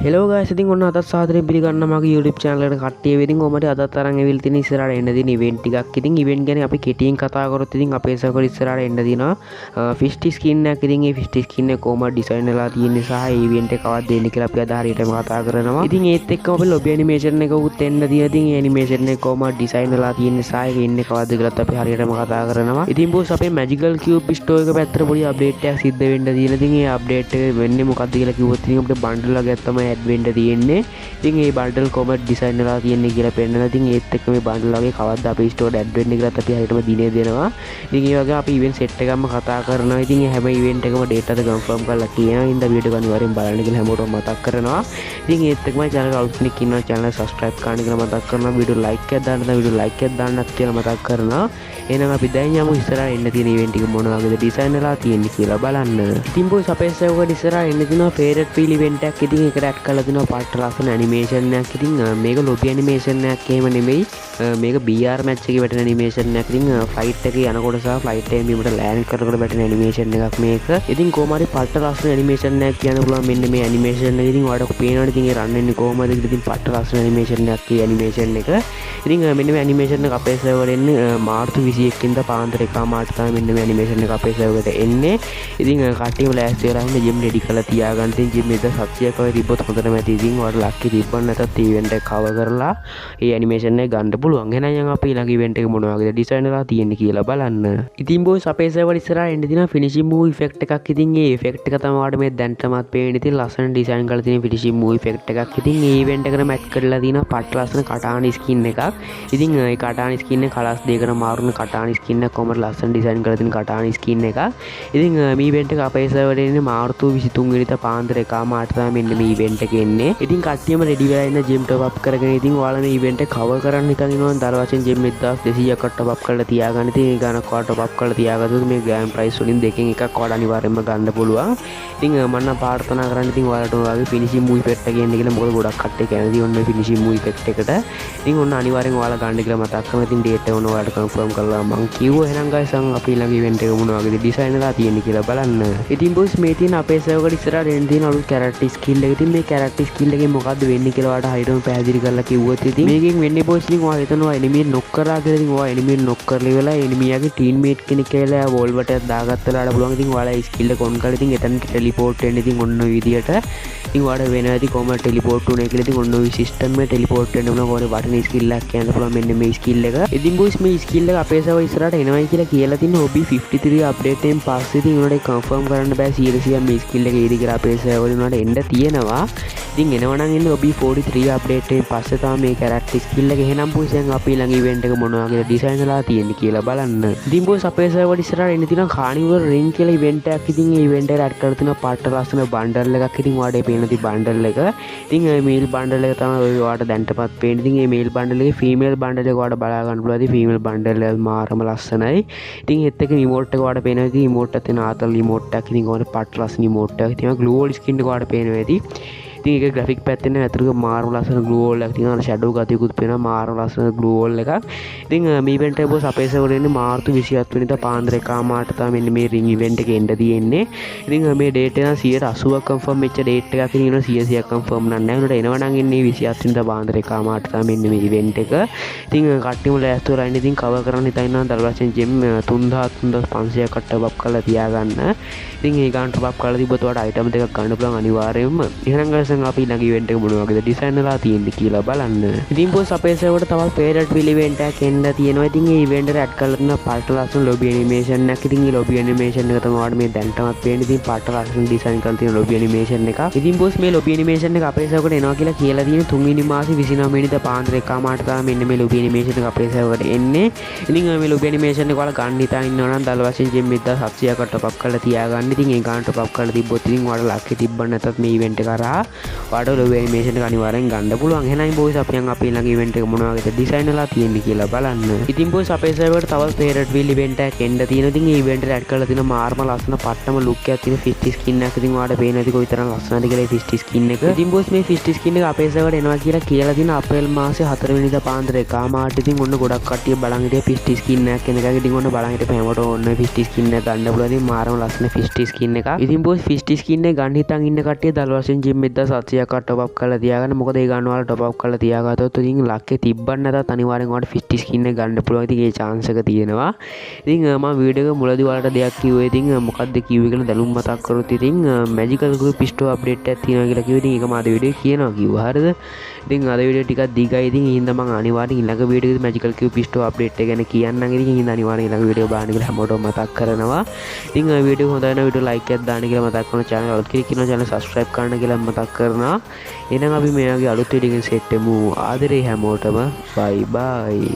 Hello guys ඉතින් ඔන්න අදත් සාදරයෙන් පිළිගන්න මගේ YouTube channel එකට කට්ටිය වෙදින් ඔබට අදත් අරන් ඇවිල්ලා තියෙන ඉස්සරහට එන්න දින event ටිකක්. ඉතින් event ගැන අපි කෙටියෙන් කතා කරොත් ඉතින් අපේ සර්වර් ඉස්සරහට එන්න දිනවා 50 skin එකක්. ඉතින් මේ 50 skin එක කොහොමද ඩිසයින් වෙලා තියෙන්නේ සහ මේ event එක කවද්ද දෙන්නේ කියලා අපි අද හරියටම කතා කරනවා. ඉතින් ඒත් එක්කම අපි lobby animation එක උත් එන්න දින. ඉතින් මේ animation එක කොහොමද ඩිසයින් වෙලා තියෙන්නේ සහ ඒක ඉන්නේ කවද්ද කියලාත් අපි හරියටම කතා කරනවා. ඉතින් බොස් අපේ magical cube store එක පැත්තට පොඩි අප්ඩේට් එකක් සිද්ධ වෙන්න දීලා. ඉතින් මේ අප්ඩේට් එක වෙන්නේ මොකක්ද කියලා කිව්වොත් ඉතින් අපිට බන්ඩල් වගේක් තමයි ඇඩ් වෙන්න තියෙන්නේ. ඉතින් මේ බන්ඩල් කොහොමද ඩිසයින් වෙලා තියෙන්නේ කියලා පෙන්නනවා. ඉතින් ඒත් එක්ක මේ බන්ඩල් වගේ කවද්ද අපේ ස්ටෝර් ඇඩ් වෙන්නේ කියලාත් අපි හරියටම දිනේ දෙනවා. ඉතින් ඒ වගේ අපි ඉවෙන්ට් සෙට් එකක්ම කතා කරනවා. ඉතින් හැම ඉවෙන්ට් එකම ඩේටාද කන්ෆර්ම් කරලා කියනවා. ඉතින් වීඩියෝ එක අනිවාර්යෙන් බලන්න කියලා හැමෝටම මතක් කරනවා. ඉතින් ඒත් එක්කම channel එක අලුත් කෙනෙක් ඉන්නවා channel එක subscribe කරන්න කියලා මතක් කරනවා. වීඩියෝ like එකක් දාන්න නම් වීඩියෝ like එකක් දාන්නත් කියලා මතක් කරනවා. එහෙනම් අපි දැන් යමු ඉස්සරහට එන්න තියෙන ඉවෙන්ට් එක මොන වගේද ඩිසයින් වෙලා තියෙන්නේ කියලා බලන්න. ඉතින් බොස් අපේ සර්වර් ඉස්සරහට එන්න තියෙනවා favorite feel event එකක්. ඉතින් ඒකට ඇඩ් කරලා දෙනවා පාට ලස්සන animation එකක්. ඉතින් මේක lobby animation එකක් එහෙම නෙමෙයි. මේක BR match එකේ වැටෙන animation එකක්. ඉතින් flight එකේ යනකොට සහ flight එකෙන් බිමට land කරනකොට වැටෙන animation එකක් මේක. ඉතින් කොහොම හරි පාට ලස්සන animation එකක් කියන්න පුළුවන්. මෙන්න මේ animation එක. ඉතින් ඔයාලට පේනවනේ ඉතින් ඒ run වෙන්නේ කොහොමද කියලා. ඉතින් පාට ලස්සන animation එකක් මේ animation එක. ඉතින් මෙන්න මේ animation එක අපේ server එන්නේ මාර්තු 21 ඉඳන් පාන්දර 1:00 තමයි මෙන්න මේ animation එක අපේ server එකට එන්නේ. ඉතින් කට්ටියම ලෑස්ති වෙලා ඉන්න gym ready කරලා තියාගන්න. ඉතින් gym එක 700ක් වගේ තිබ්බොත් හොඳටම ඇති. ඉතින් ඔයාලට ලක්කි තිබ්බොත් නැත්නම් event එක cover කරලා මේ animation එක ගන්න පුළුවන්. එහෙනම් අපි ඊළඟ event එක මොන වගේද design වෙලා තියෙන්නේ කියලා බලන්න. ඉතින් boys අපේ server ඉස්සරහට එන්න දින finishing move effect එකක්. ඉතින් මේ effect එක තමයි ඔයාලට මේ දැන්ටමත් පේන්නේ. ඉතින් ලස්සන design කරලා තියෙන finishing move effect එකක්. ඉතින් මේ event එකට match කරලා තියෙන පට ලස්සන කටාන skin එකක්. ඉතින් මේ කටාන skin එක කලස් දෙකකට මාරුන කටාන skin එක කොහමද ලස්සන design කරලා තියෙන කටාන skin එකක්. ඉතින් මේ event එක අපේ server එකේ එන්නේ මාර්තු 23 වෙනිදා පාන්දර 1:00 තමයි මෙන්න මේ event එක එන්නේ. ඉතින් කට්ටියම ready වෙලා ඉන්න gym top up කරගෙන ඉතින් ඔයාලා මේ event එක cover කරන්න හිතන් ඉනවා. දර වශයෙන් gym 1200ක් top up කරලා තියාගන්න. ඉතින් ඒ ගානක් ඔයාලා top up කරලා තියාගත්තොත් මේ grand prize වලින් දෙකෙන් එකක් ඔයාලා අනිවාර්යෙන්ම ගන්න පුළුවන්. ඉතින් මම නම් ප්‍රාර්ථනා කරන්නේ ඉතින් ඔයාලට ඔයාගේ finishing move effect එක එන්න කියලා. මොකද ගොඩක් කට්ටිය කැමති ඔන්න finishing move effect එකට. ඉතින් ඔන්න අනිවාර්යෙන් ඔයාලා ගන්න කියලා මතක් කරනවා. ඉතින් date එක ඔන්න ඔයාලට confirm කරලා මම කිව්වා. එහෙනම් guys අපි ඊළඟ event එක මොන වගේද design වෙලා තියෙන්නේ කියලා බලන්න. ඉතින් boys මේ තියෙන අපේ server එකට ඉස්සරහට එන්න තියෙන අලුත් character skill එක. ඉතින් මේ character skill එකෙන් මොකද්ද වෙන්නේ කියලා ඔයාලට හරියටම පැහැදිලි කරලා කිව්වොත් ඉතින් මේකෙන් වෙන්නේ boys ඉතින් ඔයාලා හිතනවා enemy knock කරා කියලා. ඉතින් ඔයා enemy knock කරලා ඉවරලා enemy යාගේ teammate කෙනෙක් කියලා wall වටයක් දාගත්තලා ආඩ පුළුවන්. ඉතින් ඔයාලා මේ skill එක on කරලා ඉතින් එතන teleport වෙන්න ඉතින් ඔන්න ඔය විදියට ඉතින් ඔයාලට වෙනවා ඉතින් කොහොමද teleport උනේ කියලා. ඉතින් ඔන්න ඔය system එක teleport වෙන්න උන කොහොමද වටින skill එකක් කියන්න පුළුවන් මෙන්න මේ skill එක. ඉතින් boys මේ skill එක අපේ server ඉස්සරහට එනවයි කියලා කියලා තියෙන hobby 53 update එකෙන් පස්සේ ඉතින් උනට confirm කරන්න බෑ 100% මේ skill එක එයිද කියලා අපේ server උනට එන්න තියෙනවා. ඉතින් එනවා නම් එන්නේ hobby 43 update එකෙන් පස්සේ තමයි මේ character skill එක. එහෙනම් boys දැන් අපි ළඟ event එක මොනවා වගේද design වෙලා තියෙන්නේ කියලා බලන්න. ඉතින් boys අපේ server ඉස්සරහට එන්න තියෙනවා carnival ring කියලා event එකක්. ඉතින් මේ event එකට add කරලා තියෙනවා පාට ලස්සන bundle එකක්. ඉතින් ඔයාලට පේන ති bundle එක. ඉතින් මේ male bundle එක තමයි ඔය ඔයාලට දැන්ටපත් පේන්නේ. ඉතින් මේ male bundle එකේ female bundle එක ඔයාලට බලා ගන්න පුළුවන්. ඉතින් female bundle එක මාරම ලස්සනයි. ඉතින් ඒත් එක්ක emote එක ඔයාලට පේනවා. ඉතින් emote එකත් තියෙන ආතල් emote එකක්. ඉතින් කොහොමද පාට ලස්සන emote එකක්. ඉතින් glue wall skin එක ඔයාලට පේනවා ඇති. ඉතින් ඒක graphic පැත්තෙන් ඇතුළේ මාරු ලස්සන glue wall එකක් තියෙනවා. shadow ගතියකුත් පේනවා. මාරු ලස්සන glue wall එකක්. ඉතින් මේ event එක boss අපේ server එකේ මාර්තු 27 වෙනිදා පාන්දර 1:00 තමයි මෙන්න මේ ring event එක එන්න තියෙන්නේ. ඉතින් මේ date එක 180ක් confirm වෙච්ච date එකක්. ඉතින් 100ක් confirm නැහැ. උනට එනවා නම් එන්නේ 27 වෙනිදා පාන්දර 1:00 තමයි මෙන්න මේ event එක. ඉතින් කට්ටියම ලෑස්ති වෙලා ඉන්න. ඉතින් cover කරන්න හිතා ඉන්නවා දර වශයෙන් gem 3500ක් top up කරලා තියාගන්න. ඉතින් ඒ ගාන top up කරලා තිබ්බොත් ඔයාලට item දෙකක් ගන්න පුළුවන් අනිවාර්යයෙන්ම. එහෙනම් guys අපි ඊළඟ event එක මොන වගේද design වෙලා තියෙන්නේ කියලා බලන්න. ඉතින් boss අපේ server එකට තවත් favorite wheel event එකක් එන්න තියෙනවා. ඉතින් මේ event එක add කරලා තියෙන පාට ලස්සන lobby animation එකක්. ඉතින් මේ lobby animation එක තමයි ඔයාලට මේ දැන්ටමත් පේන්නේ. ඉතින් පාට ලස්සන design කරලා තියෙන lobby animation එකක්. ඉතින් boss මේ lobby animation එක අපේ server එකට එනවා කියලා තියෙන 3 වෙනි මාසේ 29 වෙනිදා පාන්දර 1:00 තමයි මෙන්න මේ lobby animation එක අපේ server එකට එන්නේ. ඉතින් මේ lobby animation එක ඔයාලා ගන්න හිතා ඉන්නවා නම් දල වශයෙන් gem 1700ක් top up කරලා තියාගන්න. ඉතින් ඒ ගාන top up කරලා තිබ්බොත් ඉතින් ඔයාලා ලක්කේ තිබ්බ නැත්නම් මේ event එක කරා ඔයාලට lobby animation එක අනිවාර්යෙන් ගන්න පුළුවන්. එහෙනම් boys අපි යන් ඊළඟ event එක මොන වගේද design වෙලා තියෙන්නේ කියලා බලන්න. ඉතින් boys අපේ server එකට තවත් favorite wheel event එකක් එන්න තියෙනවා. ඉතින් මේ event එක add කරලා තියෙන මාර්ම ලස්සන පට්ටම look එකක් තියෙන 50 skin එකක්. ඉතින් ඔයාලට පේන ඇති කොයිතරම් ලස්සනද කියලා 50 skin එක. ඉතින් boys මේ 50 skin එක අපේ server එකට එනවා කියලා තියෙන අප්‍රේල් මාසේ 4 වෙනිදා පාන්දර 1:00 ඉතින් ඔන්න ගොඩක් කට්ටිය බලන් හිටිය 50 skin එකක් එන එකක්. ඉතින් ඔන්න බලන් හිටපු හැමෝටම ඔන්න 50 skin එක ගන්න පුළුවන්. ඉතින් මාරම ලස්සන 50 skin එකක්. ඉතින් boys 50 skin එක ගන්න හිතන් ඉන්න කට්ටිය දල වශයෙන් gem 700ක් ටොප් අප් කරලා තියාගන්න. මොකද ඒ ගන්න ඔයාලා ටොප් අප් කරලා තියාගත්තොත් ඉතින් ලක්කේ තිබ්බත් නැතත් අනිවාර්යෙන් ඔයාලට 50 ස්කින් එක ගන්න පුළුවන්. ඉතින් ඒ chance එක තියෙනවා. ඉතින් මම වීඩියෝ එක මුලදී ඔයාලට දෙයක් කිව්වේ. ඉතින් මොකක්ද කිව්වේ කියලා දැනුම් මතක් කරොත් ඉතින් මැජිකල් ක්‍යූ පිස්ටෝ අප්ඩේට් එකක් තියෙනවා කියලා කිව්වා. ඉතින් ඒක මම අද වීඩියෝ කියනවා කිව්වා. හරිද? ඉතින් අද වීඩියෝ ටිකක් දිගයි. ඉතින් ඒ හින්දා මම අනිවාර්යෙන් ඊළඟ වීඩියෝ එකේදී මැජිකල් ක්‍යූ පිස්ටෝ අප්ඩේට් එක ගැන කියන්නම්. ඉතින් ඒ හින්දා අනිවාර්යෙන් ඊළඟ වීඩියෝ බලන්න කියලා හැමෝටම මතක් කරනවා. ඉතින් වීඩියෝ හොඳ වෙන වීඩියෝ ලයික් එකක් දාන්න කියලා මතක් කරනවා. channel අලුත් කෙනෙක් ඉන්නවා channel subscribe කරන්න කියලා මතක් කරනවා. එහෙනම් අපි මේ වගේ අලුත් වීඩියෝ එකකින් සෙට් වෙමු. ආදරේ හැමෝටම. bye bye.